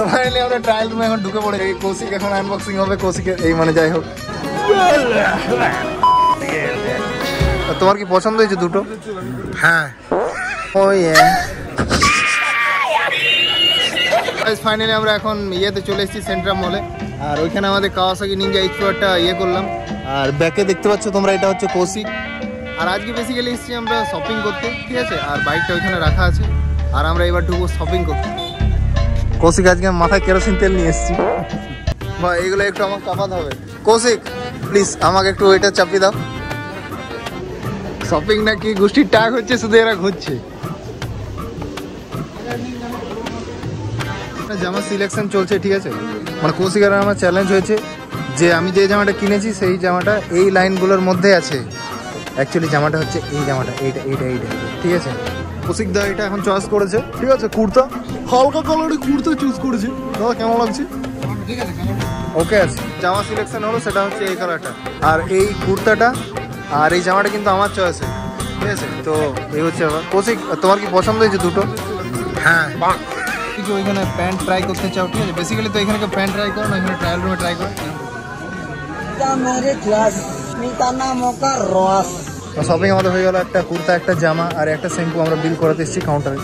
তো ফাইনালি আমরা ট্রায়াল রুমে এখন ঢুকে পড়ে যাই। কৌশিক এখন আনবক্সিং হবে, কৌশিকের এই মানে যাই হোক। তোমার কি পছন্দ হয়েছে দুটো? হ্যাঁ। ও ফাইনালি আমরা এখন ইয়েতে চলে এসেছি সেন্ট্রাম মলে, আর ওইখানে আমাদের কাওয়াসাকি নিনজা এইচ2টা ইয়ে করলাম। আর ব্যাকে দেখতে পাচ্ছ তোমরা, এটা হচ্ছে কৌশিক। আর আজকে বেসিক্যালি এসেছি আমরা শপিং করতে, ঠিক আছে। আর বাইকটা ওইখানে রাখা আছে, আর আমরা এবার ঢুকবো শপিং করতে। কৌশিক আজকে মাথায় কেরোসিন তেল নিয়ে এসেছি ভাই, এগুলো একটু আমাকে চাপাতে হবে। কৌশিক প্লিজ আমাকে একটু ওইটা চাপিয়ে দাও। শপিং নাকি গোষ্ঠীর টাক হচ্ছে, শুধু এরা ঘুরছে। জামা সিলেকশন চলছে, ঠিক আছে। মানে কৌশিক আর আমার চ্যালেঞ্জ হয়েছে যে আমি যে জামাটা কিনেছি সেই জামাটা এই লাইনগুলোর মধ্যে আছে। অ্যাকচুয়ালি জামাটা হচ্ছে এই জামাটা, এইটা এইটা এইটা, ঠিক আছে। কৌশিক দা এটা এখন চয়েস করেছে, ঠিক আছে। কুর্তা, হালকা কালারের কুর্তা চুজ করেছি। দাদা কেমন লাগছে? ওকে আছে। জামা সিলেকশন হলো, সেটা হচ্ছে এই কালারটা, আর এই কুর্তাটা, আর এই জামাটা কিন্তু আমার চয়েসে, ঠিক আছে। তো এই হচ্ছে আবার কৌশিক, তোমার কি পছন্দ হয়েছে দুটো? হ্যাঁ। কিছু ওইখানে প্যান্ট ট্রাই করতে চাও, ঠিক আছে। বেসিক্যালি তো এখানে কেউ প্যান্ট ট্রাই করো না, এখানে ট্রায়াল রুমে ট্রাই করো। শপিং আমাদের হয়ে গেল, একটা কুর্তা, একটা জামা আর একটা শ্যাম্পু। আমরা বিল করাতে এসেছি কাউন্টারে।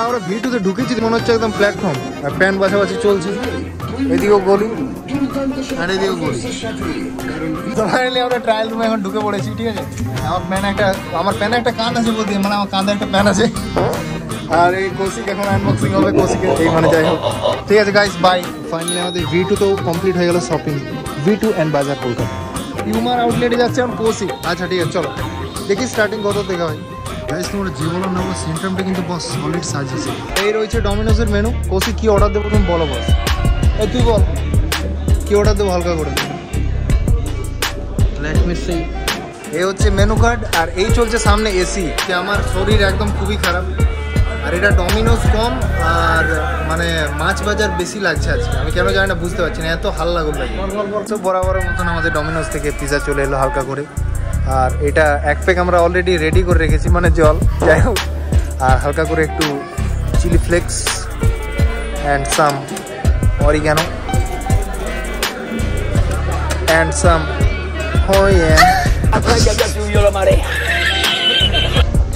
আমরা ভিডিওতে ঢুকেছি, মনে হচ্ছে একদম প্ল্যাটফর্ম, আর প্যান্ট বাছাবাছি চলছে। এদিকেও গলি আর এদিকেও গলি। তো ফাইনালি আমরা ট্রায়াল রুমে এখন ঢুকে পড়েছি, ঠিক আছে। আমার প্যানে একটা কান আছে বলতে, মানে আমার কাঁধে একটা প্যান আছে। আর এই কৌশিক এখন আনবক্সিং হবে, কৌশিকের এই মানে যাই হোক। ঠিক আছে গাইস, বাই। ফাইনালি আমাদের V2 তো কমপ্লিট হয়ে গেল শপিং। V2 অ্যান্ড বাজার কলকাতা। হিউমার আউটলেটে যাচ্ছে এখন কৌশিক। আচ্ছা ঠিক আছে, চলো দেখি স্টার্টিং কত দেখা হয়। গাইস তোমরা যে বলো না, সেন্ট্রামটা কিন্তু বস সলিড সাজিয়েছে। এই রয়েছে ডমিনোসের মেনু। কৌশিক কি অর্ডার দেবো তুমি বলো বস। এই তুই বল কি অর্ডার দেবো হালকা করে। এই হচ্ছে মেনু কার্ড, আর এই চলছে সামনে এসি। আমার শরীর একদম খুবই খারাপ, আর এটা ডমিনোস কম, আর মানে মাছ বাজার বেশি লাগছে আজকে। আমি কেন জানি না, বুঝতে পারছি না, এত হাল্লা গোল লাগে। বরাবরের মতন আমাদের ডমিনোস থেকে পিজা চলে এলো হালকা করে। আর এটা এক প্যাক আমরা অলরেডি রেডি করে রেখেছি, মানে জল, যাই হোক। আর হালকা করে একটু chilli flakes and some oregano and some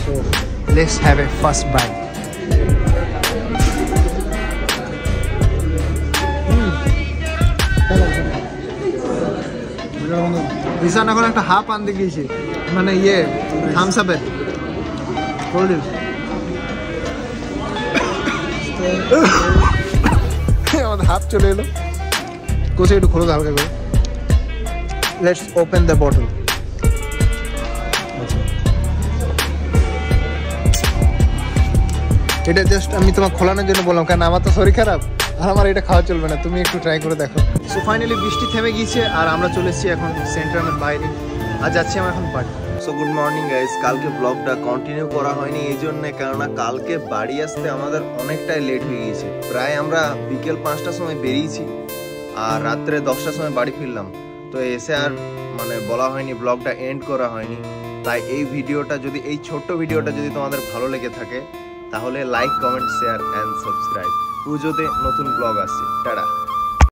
So let's have a first bite. Rishan এখন একটা হাফ আনতে গিয়েছে, মানে ইয়ে থামস আপের কোল্ড ড্রিঙ্কস। আমাদের হাফ চলে এলো। কোথায় একটু খোলো হালকা করে। Let's open the bottle. এটা জাস্ট আমি তোমাকে খোলানোর জন্য বললাম, কারণ আমার তো শরীর খারাপ, আর আমার এটা খাওয়া চলবে না। তুমি একটু ট্রাই করে দেখো। সো ফাইনালি বৃষ্টি থেমে গিয়েছে, আর আমরা চলে এসেছি এখন সেন্ট্রামের বাইরে, আর যাচ্ছি আমরা এখন বাড়ি। So good morning guys. কালকে ব্লগটা কন্টিনিউ করা হয়নি এই জন্যে, কেননা কালকে বাড়ি আসতে আমাদের অনেকটাই লেট হয়ে গিয়েছে। প্রায় আমরা বিকেল 5টার সময় বেরিয়েছি, আর রাত্রে 10টার সময় বাড়ি ফিরলাম। তো এসে আর মানে বলা হয়নি, ব্লগটা এন্ড করা হয়নি। তাই এই ভিডিওটা যদি, এই ছোট্ট ভিডিওটা যদি তোমাদের ভালো লেগে থাকে, তাহলে like, comment, share and subscribe. পুজোতে নতুন ব্লগ আসছে। টাটা।